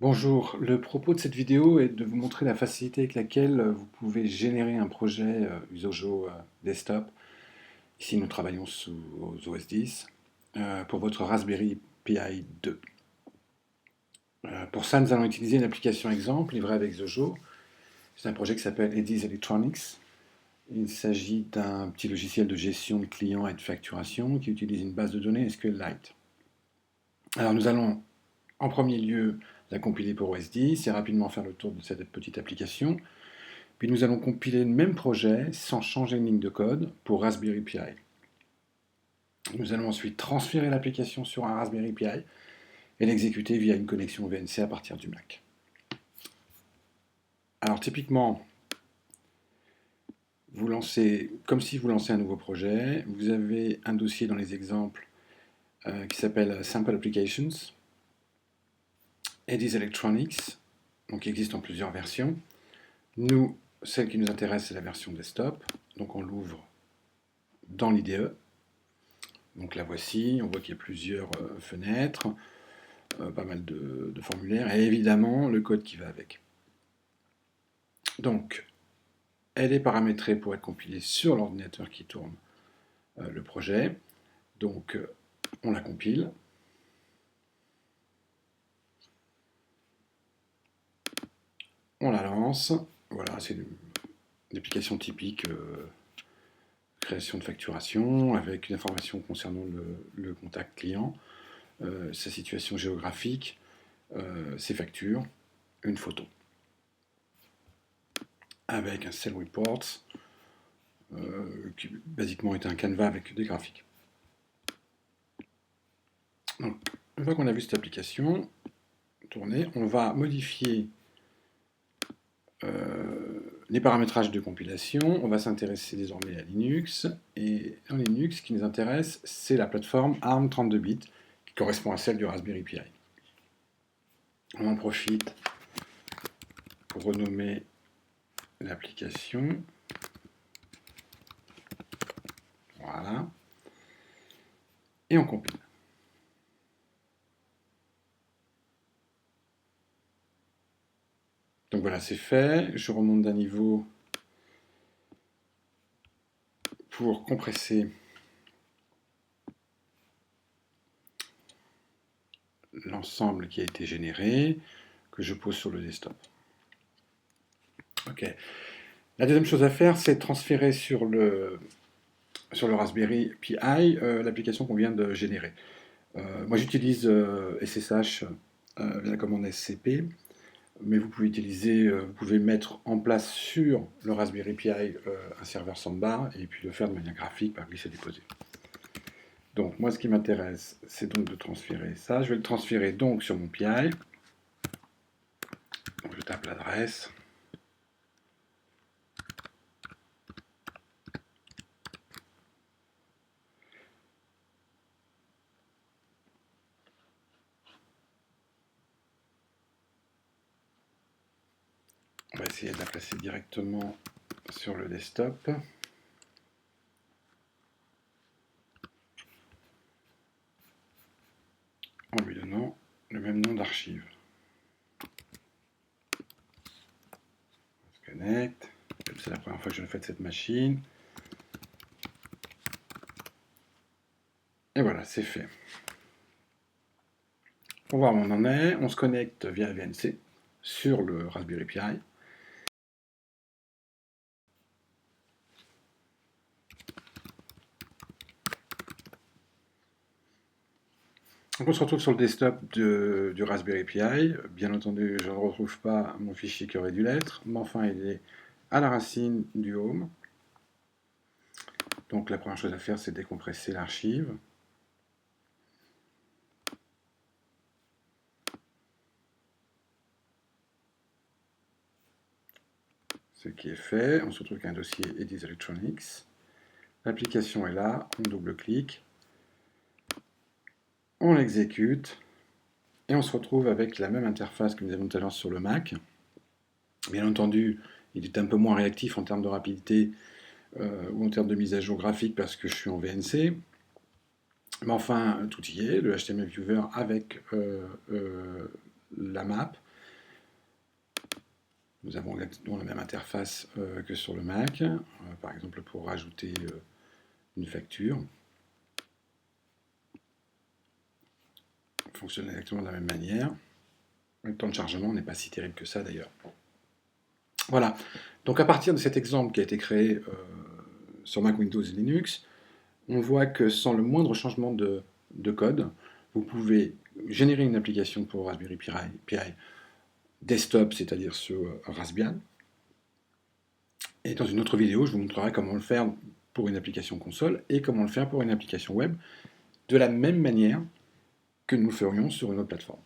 Bonjour, le propos de cette vidéo est de vous montrer la facilité avec laquelle vous pouvez générer un projet Xojo Desktop. Ici, nous travaillons sous OS 10 pour votre Raspberry Pi 2. Pour ça, nous allons utiliser une application exemple livrée avec Xojo. C'est un projet qui s'appelle Edis Electronics. Il s'agit d'un petit logiciel de gestion de clients et de facturation qui utilise une base de données SQLite. Alors, nous allons en premier lieu la compiler pour OS 10 et rapidement faire le tour de cette petite application. Puis nous allons compiler le même projet sans changer une ligne de code pour Raspberry Pi. Nous allons ensuite transférer l'application sur un Raspberry Pi et l'exécuter via une connexion VNC à partir du Mac. Alors typiquement, vous lancez, comme si vous lancez un nouveau projet, vous avez un dossier dans les exemples qui s'appelle Sample Applications, Edis Electronics, donc qui existe en plusieurs versions. Nous, celle qui nous intéresse, c'est la version desktop, donc on l'ouvre dans l'IDE. Donc la voici, on voit qu'il y a plusieurs fenêtres, pas mal de formulaires, et évidemment le code qui va avec. Donc, elle est paramétrée pour être compilée sur l'ordinateur qui tourne le projet. Donc, on la compile. On la lance. Voilà, c'est une application typique création de facturation avec une information concernant le contact client, sa situation géographique, ses factures, une photo. Avec un Cell Reports, qui basiquement est un canevas avec des graphiques. Donc, une fois qu'on a vu cette application tourner, on va modifier les paramétrages de compilation. On va s'intéresser désormais à Linux. Et en Linux, ce qui nous intéresse, c'est la plateforme ARM 32 bits, qui correspond à celle du Raspberry Pi. On en profite pour renommer l'application. Voilà. Et on compile. Donc voilà, c'est fait. Je remonte d'un niveau pour compresser l'ensemble qui a été généré, que je pose sur le desktop. Ok. La deuxième chose à faire, c'est transférer sur le Raspberry Pi l'application qu'on vient de générer. Moi, j'utilise SSH via la commande SCP, mais vous pouvez vous pouvez mettre en place sur le Raspberry Pi un serveur Samba et puis le faire de manière graphique par glisser-déposer. Donc, moi, ce qui m'intéresse, c'est donc de transférer ça. Je vais le transférer donc sur mon Pi. Donc, je tape l'adresse. On va essayer de la placer directement sur le desktop. En lui donnant le même nom d'archive. On se connecte. C'est la première fois que je le fais de cette machine. Et voilà, c'est fait. Pour voir où on en est, on se connecte via VNC sur le Raspberry Pi. Donc on se retrouve sur le desktop du Raspberry Pi. Bien entendu, je ne retrouve pas mon fichier qui aurait dû l'être, mais enfin il est à la racine du home. Donc la première chose à faire, c'est décompresser l'archive. Ce qui est fait, on se retrouve avec un dossier Edis Electronics. L'application est là, on double-clique, on l'exécute, et on se retrouve avec la même interface que nous avons tout à l'heure sur le Mac. Bien entendu, il est un peu moins réactif en termes de rapidité ou en termes de mise à jour graphique parce que je suis en VNC. Mais enfin, tout y est, le HTML Viewer avec la map, Nous avons exactement la même interface que sur le Mac, par exemple pour rajouter une facture. Ça fonctionne exactement de la même manière. Le temps de chargement n'est pas si terrible que ça d'ailleurs. Voilà, donc à partir de cet exemple qui a été créé sur Mac, Windows et Linux, on voit que sans le moindre changement de code, vous pouvez générer une application pour Raspberry Pi desktop, c'est-à-dire sur Raspbian. Et dans une autre vidéo, je vous montrerai comment le faire pour une application console et comment le faire pour une application web, de la même manière que nous le ferions sur une autre plateforme.